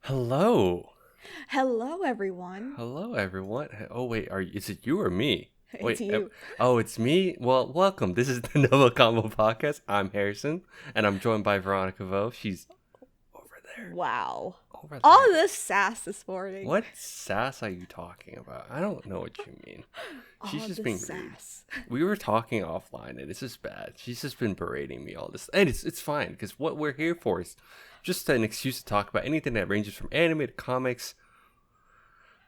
Hello. Hello, everyone. Hello, everyone. Oh, wait, is it you or me? It's Wait, you. oh, it's me? Well, welcome. This is the NgoVo Convo podcast. I'm Harrison, and I'm joined by Veronica Vo. She's over there. Wow. Over All there. this sass this morning. What sass are you talking about? I don't know what you mean. She's All just this being sass. rude. We were talking offline, and it's just bad. She's just been berating me all this. And it's fine, because what we're here for is just an excuse to talk about anything that ranges from anime to comics,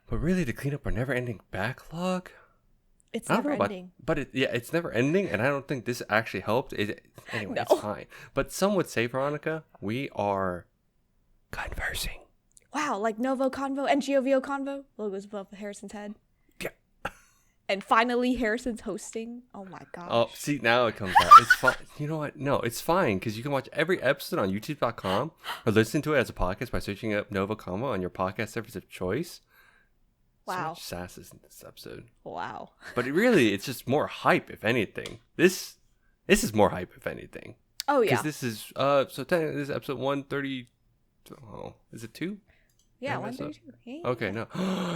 but really to clean up our never-ending backlog. It's I don't never know ending. but it's never ending, and I don't think this actually helped. Anyway, No. it's fine. But some would say, Veronica, we are conversing. Wow, like NgoVo Convo and NgoVo Convo. Logos above Harrison's head. Yeah. And finally, Harrison's hosting. Oh my gosh. Oh, see, now it comes out. It's fine. You know what? No, it's fine, because you can watch every episode on youtube.com or listen to it as a podcast by searching up NgoVo Convo on your podcast service of choice. So Wow. much sass is in this episode. Wow. But it's just more hype, if anything. This is more hype, if anything. Oh, yeah. Because this is, so technically this is episode 130, oh, is it 2? Yeah, Did I mess 132. Yeah. Okay, no.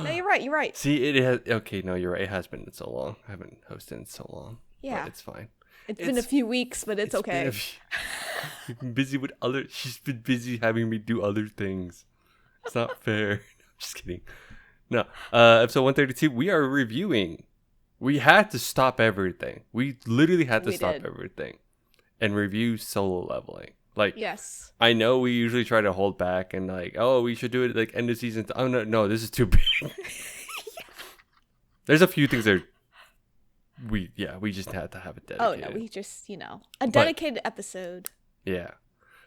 No, you're right. You're right. See, it has, okay, no, you're right. It has been so long. I haven't hosted in so long. Yeah. But it's fine. It's been a few weeks, but it's okay. You've been busy with she's been busy having me do other things. It's not fair. Just kidding. No, episode 132, we are reviewing. We had to stop everything. We literally had to We stop did. everything and review Solo Leveling. Like, Yes. I know we usually try to hold back and like, oh, we should do it like end of season. Oh no, this is too big. There's a few things that we just had to have it Oh, dedicated. no. We just, a dedicated episode. Yeah.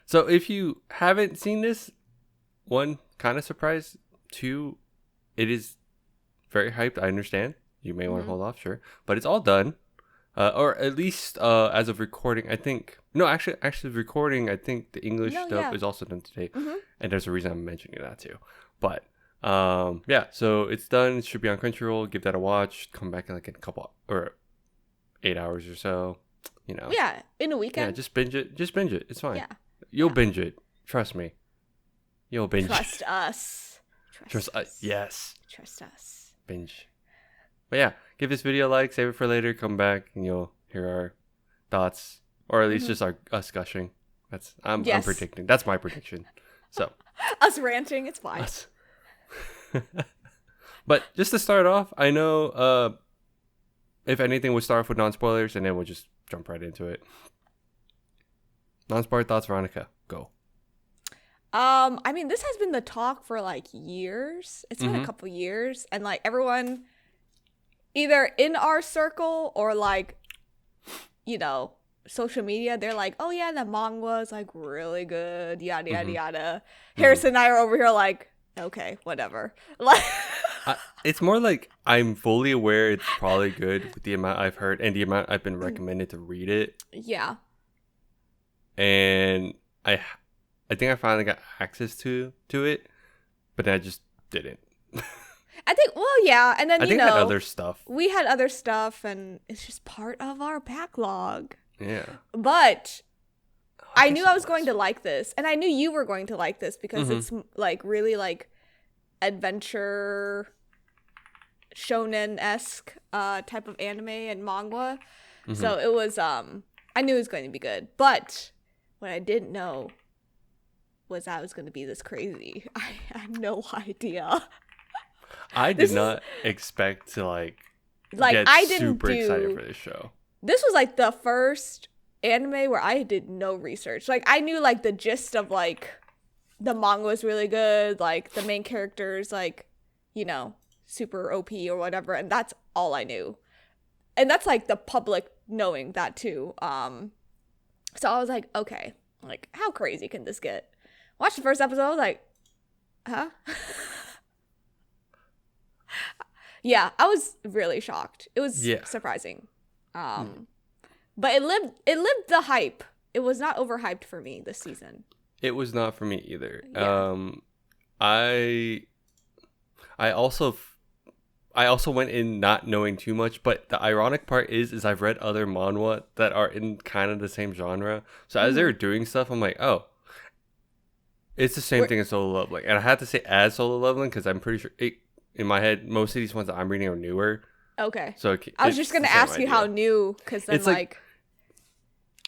So if you haven't seen this, one, kind of surprised. Two, it is very hyped. I understand. You may want to hold off, sure. But it's all done. Or at least as of recording, I think. No, actually recording, I think the English stuff is also done today. Mm-hmm. And there's a reason I'm mentioning that too. But yeah, so it's done. It should be on Crunchyroll. Give that a watch. Come back in like a couple or 8 hours or so. Yeah, in a Yeah, weekend. just binge it. It's fine. Yeah. You'll binge it. Trust me. You'll binge Trust it. us. Trust us. Yes. Trust us. Binge. But yeah, give this video a like, save it for later, come back, and you'll hear our thoughts, or at least just us gushing. I'm predicting. That's my prediction. So Us ranting, it's fine. us. But just to start off, I know if anything, we'll start off with non-spoilers, and then we'll just jump right into it. Non-spoiler thoughts, Veronica. Go. I mean, this has been the talk for like years. It's been a couple years, and like everyone, either in our circle or like, social media, they're like, "Oh yeah, the manga is like really good." Yada yada yada. Harrison and I are over here like, "Okay, whatever." Like, It's more like I'm fully aware it's probably good with the amount I've heard and the amount I've been recommended to read it. yeah, And I think I finally got access to it, but then I just didn't. I think. Well, yeah, and then I think I had other stuff. we had other stuff, and it's just part of our backlog. Yeah. But I knew guess I it was going to like this, and I knew you were going to like this because it's like really like adventure shonen-esque type of anime and manga. So it was I knew it was going to be good. But what I didn't know was I was going to be this crazy. I had no idea. I did not expect to like get I didn't super excited for this show. This was like the first anime where I did no research. Like I knew like the gist of like the manga was really good, like the main characters like, super OP or whatever, and that's all I knew. And that's like the public knowing that too. So I was like, okay, like how crazy can this get? Watched the first episode, I was like, huh? Yeah, I was really shocked. It was surprising. But it lived the hype. It was not overhyped for me this season. It was not for me either. Yeah. I also went in not knowing too much, but the ironic part is I've read other manhwa that are in kind of the same genre. So as they were doing stuff, I'm like, oh. It's the same thing as solo leveling, and I have to say as solo leveling because I'm pretty sure in my head most of these ones that I'm reading are newer. Okay. So I was just gonna ask you how new, because then it's like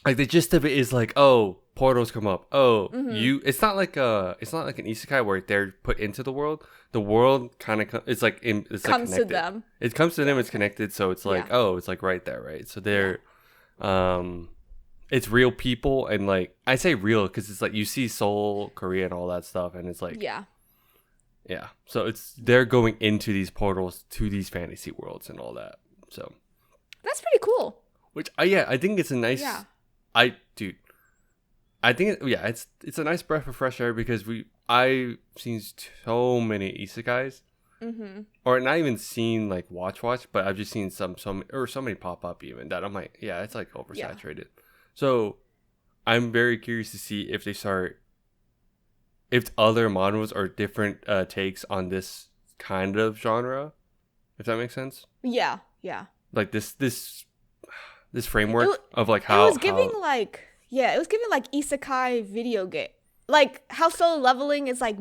the gist of it is like, oh, portals come up. Oh, It's not like an isekai where they're put into the world. The world kind of it's like it's comes like to them. It comes to them. It's connected. So it's like it's like right there, right? So they're it's real people, and like I say real because it's like you see Seoul, Korea, and all that stuff, and it's like yeah. So they're going into these portals to these fantasy worlds and all that. So that's pretty cool. Which I think it's a nice. Yeah. I think it's a nice breath of fresh air because I've seen so many isekais, or not even seen like watch, but I've just seen some so many pop up even that I'm like, yeah, it's like oversaturated. Yeah. So I'm very curious to see if if other manhwas are different takes on this kind of genre, if that makes sense. Yeah. Like this framework of like how it was giving like isekai video game, like how Solo Leveling is like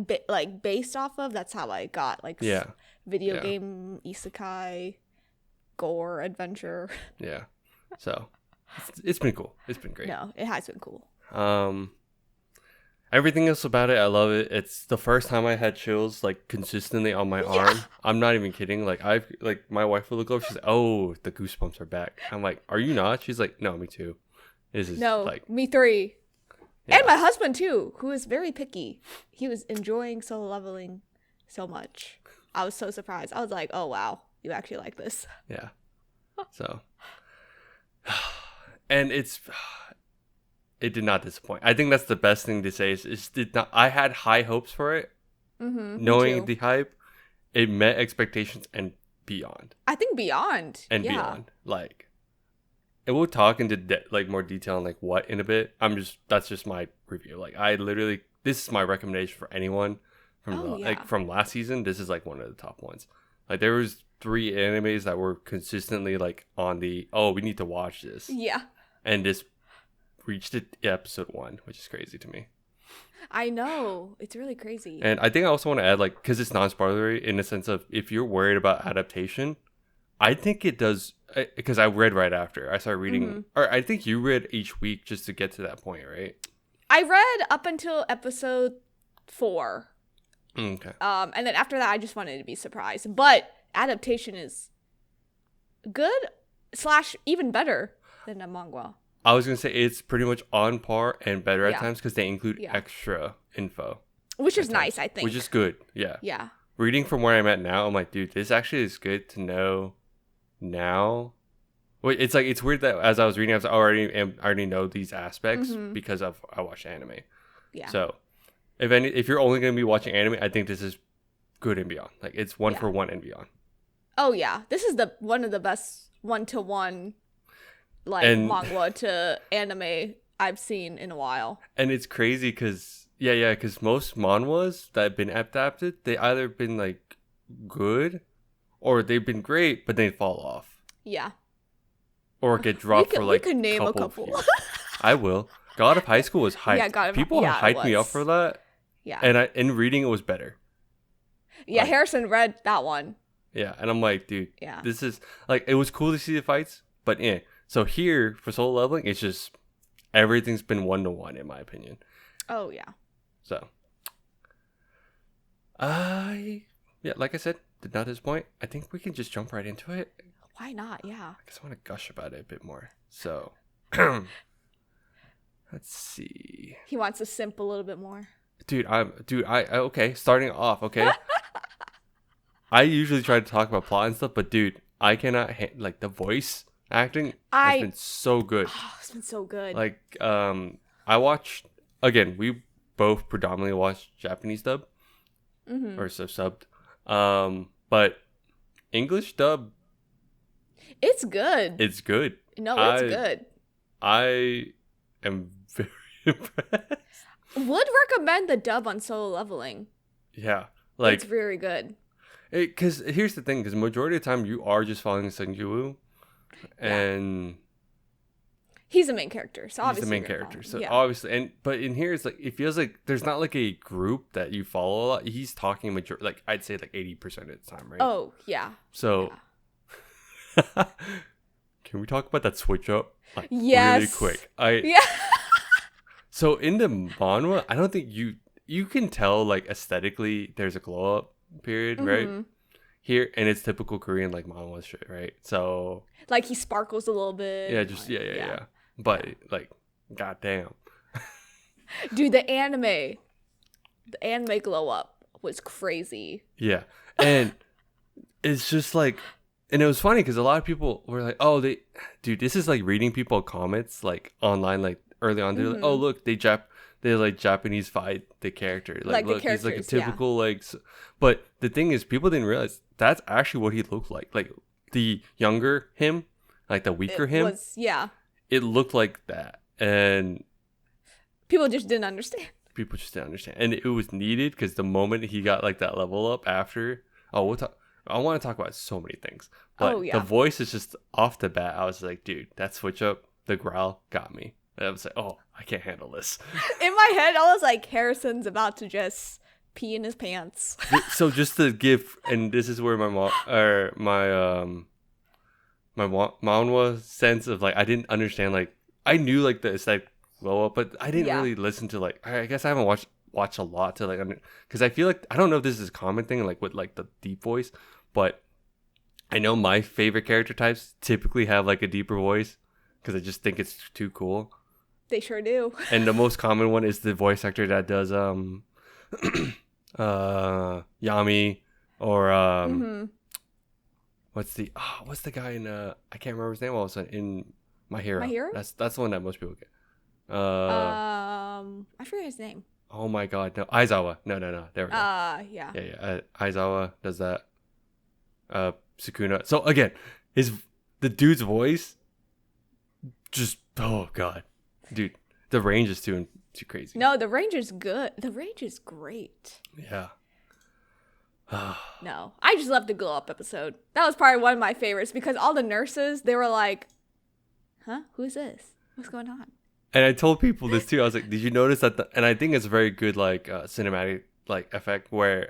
based off of. That's how I got like video game isekai gore adventure. Yeah, so it's been cool. It's been great. No, it has been cool. Everything else about it, I love it. It's the first time I had chills like consistently on my arm. I'm not even kidding. Like my wife will look over. She's like, "Oh, the goosebumps are back." I'm like, "Are you not?" She's like, "No, me too." This is like me 3, and my husband too, who is very picky. He was enjoying Solo Leveling so much. I was so surprised. I was like, "Oh wow, you actually like this?" Yeah. So, and it did not disappoint. I think that's the best thing to say. Is did not. I had high hopes for it, knowing the hype. It met expectations and beyond. I think beyond and beyond. Like, and we'll talk into like more detail on like what in a bit. That's just my review. Like, I literally, this is my recommendation for anyone from from last season. This is like one of the top ones. Like, there was 3 animes that were consistently like on the we need to watch this. Yeah, and this reached episode 1, which is crazy to me. I know, it's really crazy. And I think I also want to add, like, because it's non-spoilery in the sense of if you're worried about adaptation, I think it does, because I read right after I started reading, or I think you read each week just to get to that point, right? I read up until episode 4. Okay. And then after that, I just wanted to be surprised. But adaptation is good / even better than the manga. I was going to say it's pretty much on par and better at times because they include extra info. Which is nice, I think. Which is good, yeah. Yeah. Reading from where I'm at now, I'm like, dude, this actually is good to know now. Wait, it's like, it's weird that as I was reading, I already know these aspects because I watched anime. Yeah. So, if you're only going to be watching anime, I think this is good and beyond. Like, it's 1 for 1 and beyond. Oh, yeah. This is one of the best 1-to-1 manga to anime I've seen in a while. And it's crazy because most manhwas that have been adapted, they either been like good or they've been great, but they fall off. Yeah. Or get dropped for like you could name a couple. I will. God of High School was hyped. People hyped me up for that. Yeah. And in reading it was better. Yeah, like, Harrison read that one. Yeah, and I'm like, dude, this is like, it was cool to see the fights, but yeah. So here, for Solo Leveling, it's just, everything's been 1-to-1, in my opinion. Oh, yeah. So, like I said, did not disappoint. I think we can just jump right into it. Why not? Yeah. I just want to gush about it a bit more. So, let's see. He wants to simp a little bit more. Okay, starting off, okay. I usually try to talk about plot and stuff, but dude, I cannot, like, the voice acting has been so good. Oh, it's been so good. Like, I watched, again, we both predominantly watched Japanese dub or subbed, but English dub, it's good. It's good. No, it's good. I am very impressed. Would recommend the dub on Solo Leveling. Yeah, like, it's very good. Because here's the thing, because majority of the time you are just following NgoVo. And He's the main character, so He's obviously the main you're gonna character. follow So him. Yeah. obviously, but in here it's like it feels like there's not like a group that you follow a lot. He's talking like I'd say like 80% of the time, right? Oh yeah. So can we talk about that switch up? Like, Yes. really quick. Yeah. So in the manhwa, I don't think you can tell like aesthetically there's a glow up period, right? Here, and it's typical Korean like manhwa shit, right? So Like he sparkles a little bit. yeah, just like, yeah. But like, goddamn. Dude, the anime glow up was crazy. Yeah, and it's just like, and it was funny because a lot of people were like, "Oh, dude, this is like reading people comments like online, like early on. They're like, oh look, they like Japanese fight the character. Like the look, he's like a characters, yeah. typical like." But the thing is, people didn't realize that's actually what he looked like. Like the younger him, like the weaker him, it looked like that, and people just didn't understand. People just didn't understand, and it was needed because the moment he got like that level up after, we'll talk. I want to talk about so many things, but the voice is just off the bat. I was like, dude, that switch up, the growl got me. And I was like, oh, I can't handle this. In my head, I was like, Harrison's about to just pee in his pants. So just to give, and this is where my mom or my manhwa sense of like I didn't understand, like I knew like the aesthetic glow up, but I didn't really listen to like I guess I haven't watched a lot to like because I feel like I don't know if this is a common thing like with like the deep voice, but I know my favorite character types typically have like a deeper voice because I just think it's too cool. They sure do. And the most common one is the voice actor that does Yami or what's the guy in I can't remember his name all of a sudden in My Hero. My Hero? That's the one that most people get. I forget his name. Oh my god, no. Aizawa. No. There we go. Yeah. Yeah. Aizawa does that. Sukuna. So again, the dude's voice just oh god. Dude, the range is too crazy. No, the range is good. The range is great. Yeah. No, I just love the glow up episode. That was probably one of my favorites because all the nurses, they were like, huh? Who is this? What's going on? And I told people this too. I was like, did you notice that? And I think it's a very good like cinematic like effect where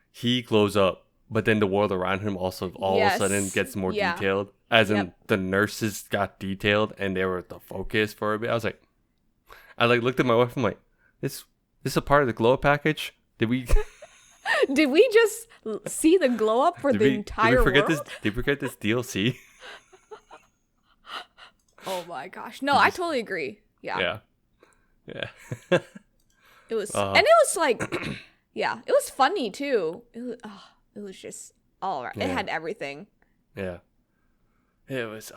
he glows up, but then the world around him also all of a sudden gets more detailed. As in the nurses got detailed and they were the focus for a bit. I like looked at my wife. I'm like, this is a part of the glow up package. Did we just see the glow up for the entire world? Did we forget this DLC? Oh my gosh. No, I totally agree. Yeah. It was and it was like it was funny too. It was just all right. It had everything. Yeah. It was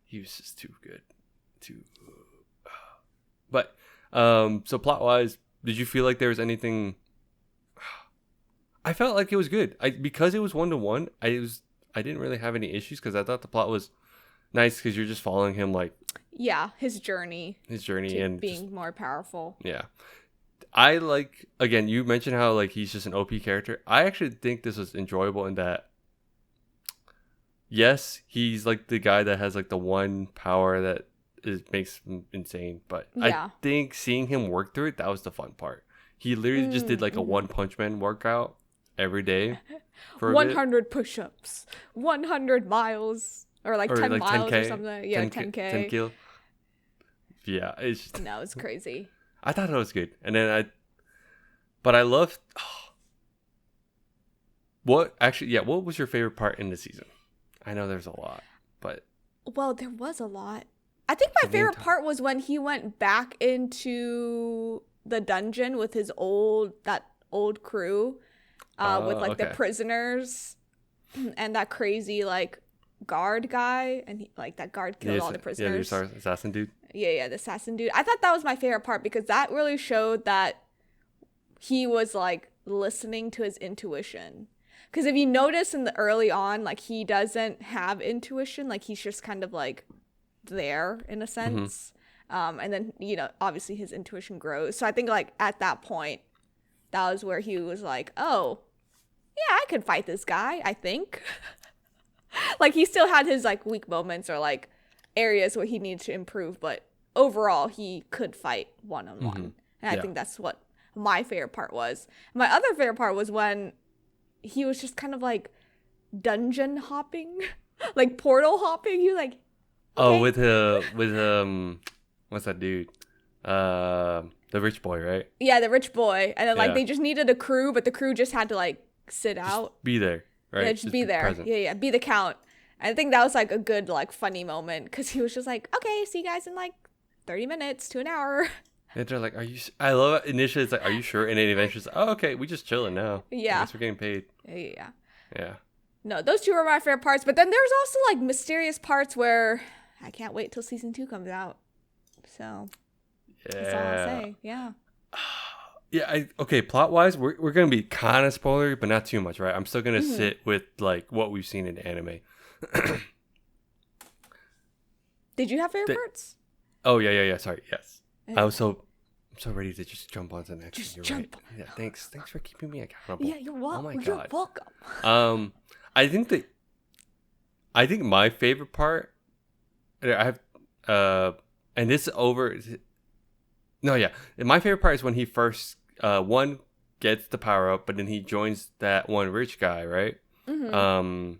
he was just too good. But so plot wise, did you feel like there was anything I felt like it was good. Because it was 1-to-1, I didn't really have any issues because I thought the plot was nice because you're just following him like his journey to and being just, more powerful. Yeah. I like again, you mentioned how like he's just an OP character. I actually think this was enjoyable in that yes, he's like the guy that has like the one power that makes him insane, but I think seeing him work through it, that was the fun part. He literally just did like a One Punch Man workout every day for 100 push-ups, 100 miles, or like 10 miles 10K, or something. Yeah, 10K. 10 kilo. Yeah, it's just, no, it's crazy. I thought it was good, and then but I loved. What was your favorite part in the season? I know there's a lot, but there was a lot. I think my favorite part was when he went back into the dungeon with his old crew, with like the prisoners and that crazy like guard guy, and that guard killed all the prisoners. Yeah, the assassin dude. Yeah, the assassin dude. I thought that was my favorite part because that really showed that he was like listening to his intuition. Because if you notice in the early on, like he doesn't have intuition, like he's just kind of like there in a sense. And then, obviously his intuition grows. So I think like at that point, that was where he was like, oh, yeah, I could fight this guy, I think. Like he still had his like weak moments or like areas where he needs to improve, but overall he could fight one-on-one. And I think that's what my favorite part was. My other favorite part was when he was just kind of like dungeon hopping, like portal hopping. He was like, okay. with what's that dude? The rich boy, right? Yeah, the rich boy. And then like they just needed a crew, but the crew just had to like sit out. Be there, right? Yeah, just be there. Present. Yeah, be the count. I think that was like a good like funny moment because he was just like, okay, see you guys in like 30 minutes to an hour. And they're like, are you? I love it. Initially, it's like, are you sure? And then eventually, it's like, oh, okay, we just chilling now. Yeah. I guess we're getting paid. Yeah. Yeah. No, those two were my favorite parts. But then there's also like mysterious parts where I can't wait till season 2 comes out. So that's all I'll say. Yeah. Yeah. Okay. Plot wise, we're gonna be kind of spoilery, but not too much, right? I'm still gonna sit with like what we've seen in anime. Did you have favorite parts? Oh yeah. Sorry. Yes. I'm so ready to just jump onto the next. Just You're jump. Right. Yeah. Thanks for keeping me accountable. Yeah, you're welcome. Oh my You're God. welcome. I think my favorite part. I have and this over. No, yeah. My favorite part is when he first one gets the power up, but then he joins that one rich guy, right? Mm-hmm.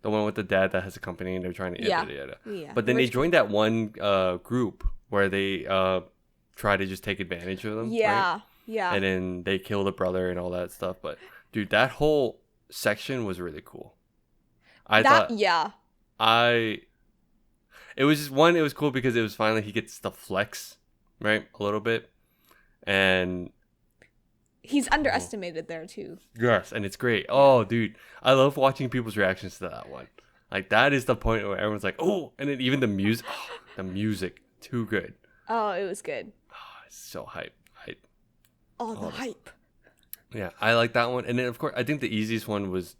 The one with the dad that has a company and they're trying to yada. But then they joined that one group where they try to just take advantage of them. Yeah, right? yeah. And then they kill the brother and all that stuff. But dude, that whole section was really cool. It was just one. It was cool because it was finally he gets the flex, right, a little bit, and he's underestimated there too. Yes, and it's great. Oh, dude, I love watching people's reactions to that one. Like that is the point where everyone's like, "Oh!" And then even the music, too good. Oh, it was good. Oh, it's so hype. The hype. Yeah, I like that one. And then of course, I think the easiest one was,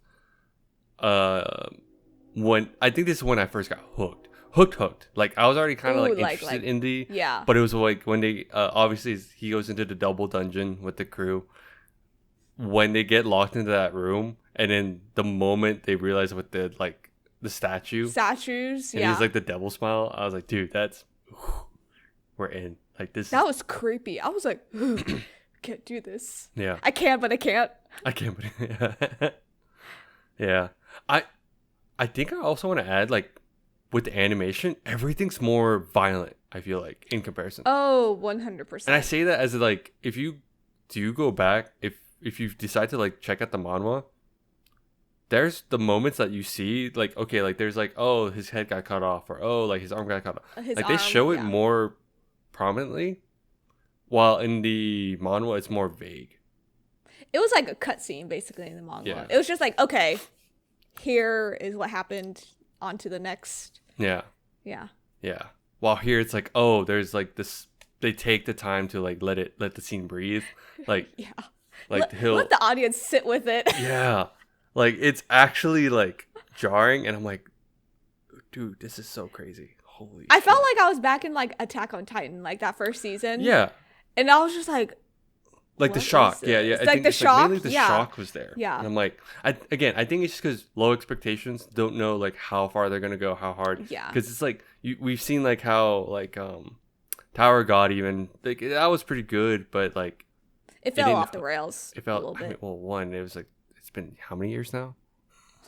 when I think this is when I first got hooked. Like I was already kind of like interested in the but it was like when they obviously he goes into the double dungeon with the crew. When they get locked into that room, and then the moment they realize with the statues, and he's like the devil smile. I was like, dude, we're in. Like this. That was creepy. I was like, can't do this. Yeah. I can, but I can't. Yeah. I think I also want to add like with the animation, everything's more violent. I feel like in comparison. Oh, 100%. And I say that as like if you do go back, if you decide to like check out the manhwa, there's the moments that you see like okay, like there's like oh his head got cut off or oh like his arm got cut off. They show it more prominently, while in the manhwa it's more vague. It was like a cutscene basically in the manhwa. Yeah. It was just like okay, here is what happened. On to the next. Yeah. While here it's like oh there's like this. They take the time to like let the scene breathe. Like like let the audience sit with it. Yeah. Like it's actually like jarring and I'm like dude this is so crazy. Holy I felt like I was back in like Attack on Titan like that first season. Yeah. And I was just like the shock. Yeah. I think the shock. Mainly the shock was there. Yeah. And I'm like I think it's just because low expectations, don't know like how far they're gonna go, how hard. Yeah. Because it's like we've seen like how like Tower of God even like that was pretty good, but like it fell off the rails. It fell. I mean, well, one, it was like it's been how many years now?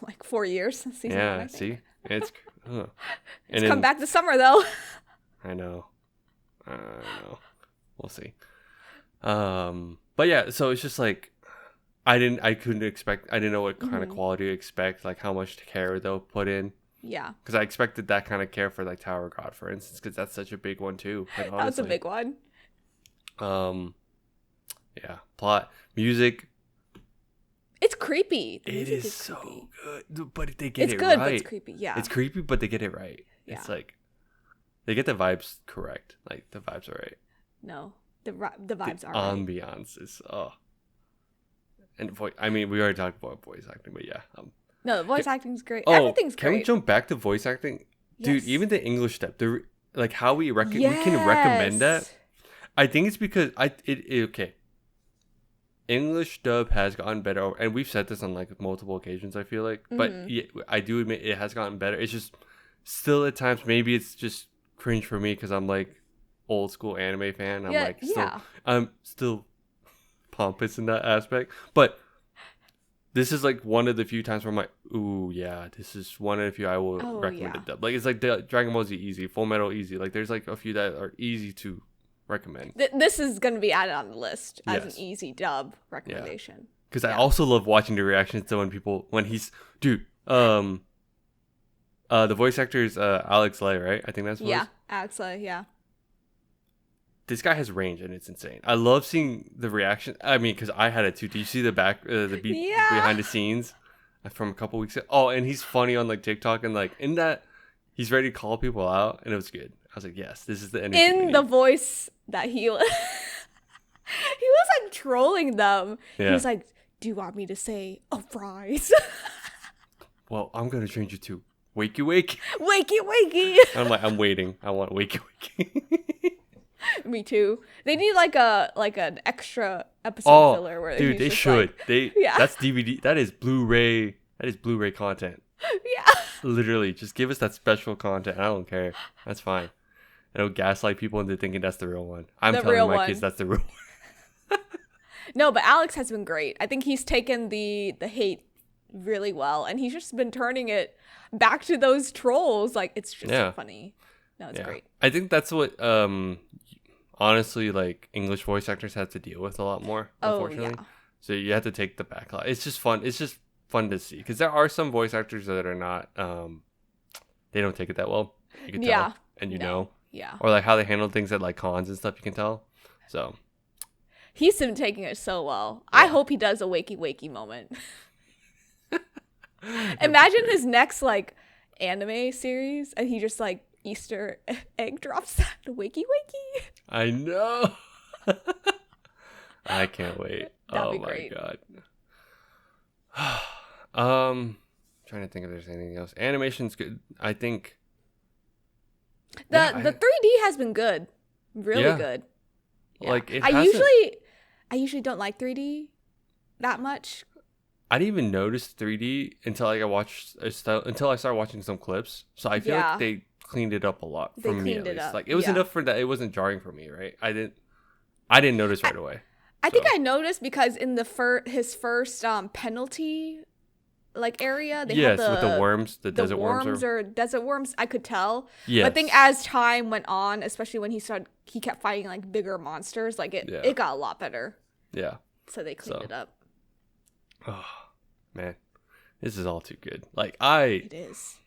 Like 4 years since season 1. Yeah, see, it's it's come back this summer though. I know. We'll see. But yeah, so it's just like I didn't know what kind of quality to expect, like how much care they'll put in. Yeah. Because I expected that kind of care for like Tower of God, for instance, because that's such a big one too. Like, that was a big one. Yeah. Plot, music. It's creepy. It is so creepy. Good, but they get it right. It's good, but it's creepy. Yeah. It's creepy, but they get it right. Yeah. It's like they get the vibes correct. Like the vibes are right. No, the vibes are right. Ambiance is and I mean, we already talked about voice acting, but yeah. No, the voice acting's great. Everything's great. Can we jump back to voice acting? Yes. Dude, even the English dub, like how we can recommend that. I think it's because okay. English dub has gotten better, and we've said this on like multiple occasions. I feel like, but yeah, I do admit it has gotten better. It's just still at times, maybe it's just cringe for me because I'm like old school anime fan. I'm still pompous in that aspect. But this is like one of the few times where I'm like, ooh, yeah, this is one of the few I will recommend it dub. Like it's like the Dragon Ball Z easy, Full Metal easy. Like there's like a few that are easy to recommend. This is going to be added on the list as an easy dub recommendation. Because I also love watching the reactions to when he's the voice actor is Alex Lay, right? I think that's Alex Lay, yeah. This guy has range and it's insane. I love seeing the reaction. I mean, because I had it too. Do you see the behind the scenes from a couple weeks ago? Oh, and he's funny on like TikTok and like in that he's ready to call people out, and it was good. I was like, yes, this is the energy. In the voice that he was, he was like trolling them. Yeah. He was like, "Do you want me to say fries?" Well, I'm gonna change you to wakey wakey. Wakey wakey. I'm like, I'm waiting. I want wakey wakey. Me too. They need like an extra episode filler where they should. That's DVD. That is Blu-ray. That is Blu-ray content. Yeah. Literally, just give us that special content. I don't care. That's fine. It'll gaslight people into thinking that's the real one. I'm telling my kids that's the real one. No, but Alex has been great. I think he's taken the hate really well, and he's just been turning it back to those trolls. Like it's just so funny. No, it's great. I think that's what honestly like English voice actors have to deal with a lot more, unfortunately. So you have to take the backlash. It's just fun. It's just fun to see because there are some voice actors that are not they don't take it that well. You can tell, and you know. Yeah. Or like how they handle things at like cons and stuff, you can tell. So he's been taking it so well. Yeah. I hope he does a wakey wakey moment. Imagine his next like anime series and he just like Easter egg drops that wakey wakey. I know. I can't wait. That'd be great. God. Trying to think if there's anything else. Animation's good. I think the 3D has been good. Really good. Yeah. Like I usually don't like 3D that much. I didn't even notice 3D until I started watching some clips. So I feel like they cleaned it up a lot for me at least. Like it was enough for that it wasn't jarring for me, right? I didn't notice right away. I think I noticed because in the his first penalty like area they had with the worms, the desert worms or desert worms, I could tell. Yes. But I think as time went on, especially when he kept fighting like bigger monsters, like it got a lot better. Yeah. So they cleaned it up. Oh man, this is all too good. Like it is.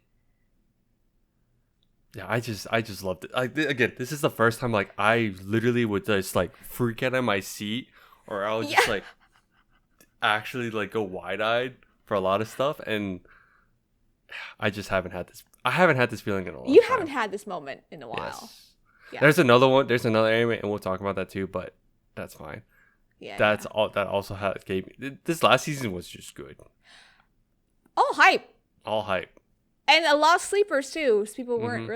Yeah, I just loved it. Again, this is the first time like I literally would just like freak out in my seat, or I would just like actually like go wide eyed for a lot of stuff, and I just haven't had this. I haven't had this feeling in a long time. You haven't had this moment in a while. Yes. Yeah. There's another one. There's another anime, and we'll talk about that too. But that's fine. Yeah. All. That also gave me. This last season was just good. All hype. And a lot of sleepers too. So people weren't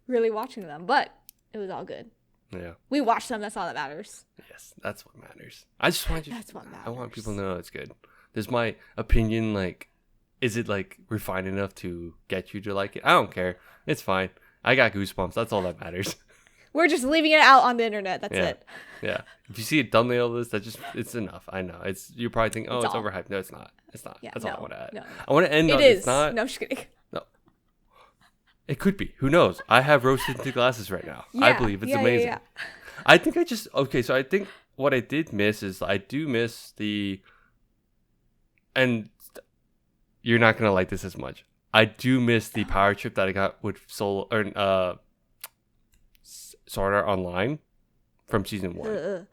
really watching them, but it was all good. Yeah. We watched them. That's all that matters. Yes, that's what matters. I just want That's what matters. I want people to know it's good. Does my opinion like, is it like refined enough to get you to like it? I don't care. It's fine. I got goosebumps. That's all that matters. We're just leaving it out on the internet. That's it. Yeah. If you see a thumbnail of this, it's enough. I know. You probably think, it's overhyped. No, it's not. It's not. Yeah, that's all I want to add. No. I want to end on it's not. No, I'm just kidding. No. It could be. Who knows? I have rose-tinted glasses right now. I believe it's amazing. Yeah. I think so I think what I did miss is I do miss and you're not going to like this as much. I do miss the power trip that I got with Sword Art Online from season 1.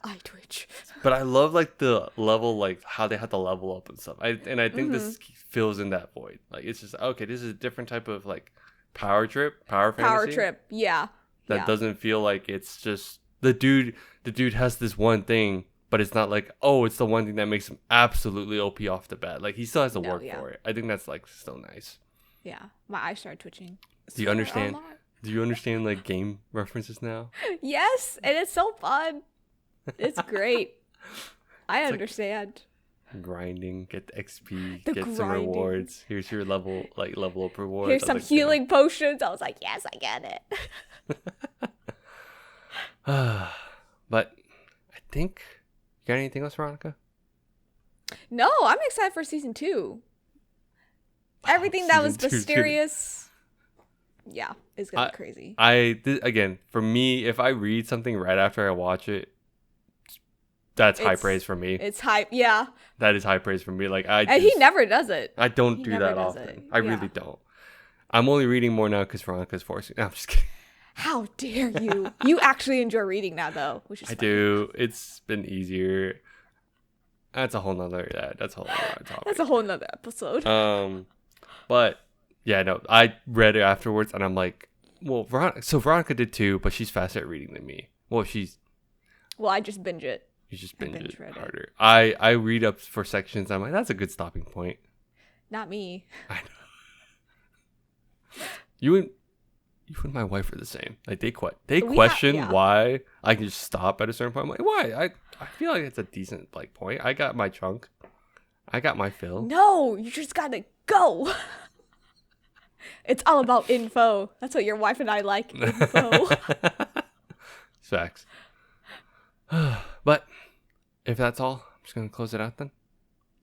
I twitch. But I love like the level, like how they had to level up and stuff. I think this fills in that void. Like it's just okay. This is a different type of like power fantasy. Power trip, yeah. That doesn't feel like it's just the dude. The dude has this one thing, but it's not like it's the one thing that makes him absolutely OP off the bat. Like he still has to work for it. I think that's like still nice. Yeah, my eyes started twitching. Do you understand? Do you understand like game references now? Yes, and it's so fun. It's great. I understand. grinding, get the XP, The get some grinding. rewards. Here's your level up rewards. Here's I some was like, healing potions. I was like, yes, I get it. damn. But I think you got anything else, Veronica? No, I'm excited for season 2. Everything that was Season 2's gonna- mysterious, yeah, is gonna be crazy. Again, for me, if I read something right after I watch it, that's high praise for me. It's hype, yeah. That is high praise for me. Like And he never does it. I don't He do never that does often. it. I Yeah. really don't. I'm only reading more now because Veronica's forcing. No, I'm just kidding. How dare you? You actually enjoy reading now, though, which is I funny. do. It's been easier. That's a whole nother topic. That's a whole nother episode. But yeah, no, I read it afterwards, and I'm like, well, Veronica did too, but she's faster at reading than me. Well, Well, I just binge it. you just I binge binge it read it. harder. I read up for sections. I'm like, that's a good stopping point. Not me. I know. You and my wife are the same. Like they question why I can just stop at a certain point. I'm like, why? I feel like it's a decent like point. I got my chunk. I got my fill. No, you just gotta go. It's all about info. That's what your wife and I like. Info. Facts. But if that's all, I'm just gonna close it out then.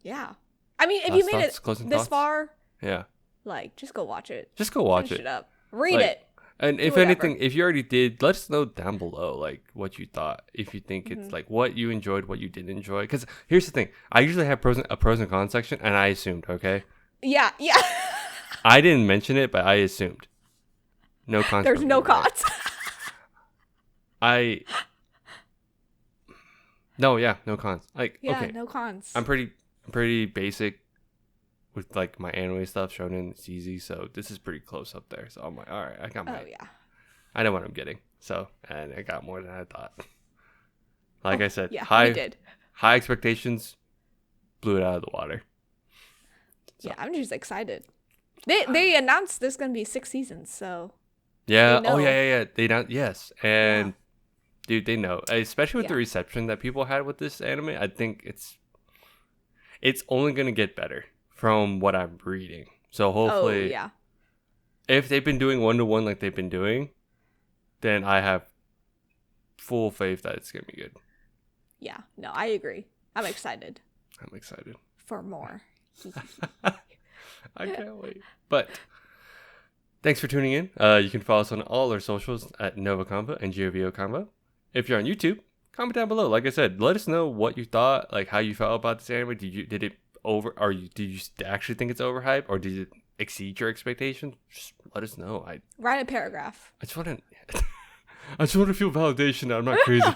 Yeah. I mean, if Last you made thoughts, it closing this thoughts? far, Yeah. like, just go watch it. Just go watch Finish it. it up. Read Like, it. And if whatever. anything, if you already did, let us know down below, like, what you thought. If you think Mm-hmm. it's, like, what you enjoyed, what you didn't enjoy. Because here's the thing. I usually have a pros and cons section, and I assumed, okay? Yeah. I didn't mention it, but I assumed. No cons. There's for no me, right? cons. No, yeah, no cons. Like, Yeah, okay. no cons. I'm pretty basic with, like, my anime stuff. Shonen, it's easy. So this is pretty close up there. So I'm like, all right, I got my... Oh, yeah. I know what I'm getting. So, and I got more than I thought. Like I said, Yeah, high we did. high expectations, blew it out of the water. So. Yeah, I'm just excited. They announced there's going to be 6 seasons, so... Yeah. They Oh, know. yeah. They don't. Yes. And dude, they know, especially with the Yeah. reception that people had with this anime. I think it's only gonna get better from what I'm reading. So hopefully, Oh, yeah. if they've been doing 1-to-1 like they've been doing, then I have full faith that it's gonna be good. Yeah. No, I agree. I'm excited I'm excited. for more. I can't wait. But thanks for tuning in. You can follow us on all our socials at NgoVo Convo and NgoVo Convo. If you're on YouTube, comment down below. Like I said, let us know what you thought, like how you felt about this anime. Did you actually think it's overhyped, or did it exceed your expectations? Just let us know. Write a paragraph. I just want to feel validation that I'm not crazy.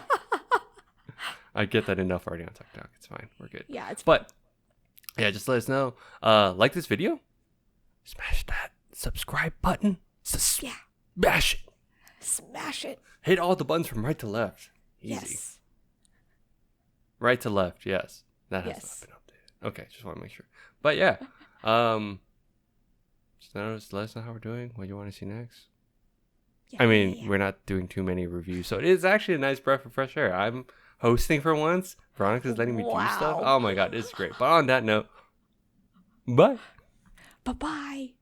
I get that enough already on TikTok. It's fine. We're good. Yeah, it's But yeah, just let us know. Like this video, smash that subscribe button. Yeah. Smash it. Smash it. Hit all the buttons from right to left. Easy. Yes. Right to left. Yes. That has Yes. not been updated. Okay, just want to make sure. But yeah, just let us know how we're doing. What you want to see next. Yeah, I mean, yeah. we're not doing too many reviews, so it is actually a nice breath of fresh air. I'm hosting for once. Veronica's letting me do stuff. Wow. Oh my god, it's great. But on that note, bye. Bye-bye.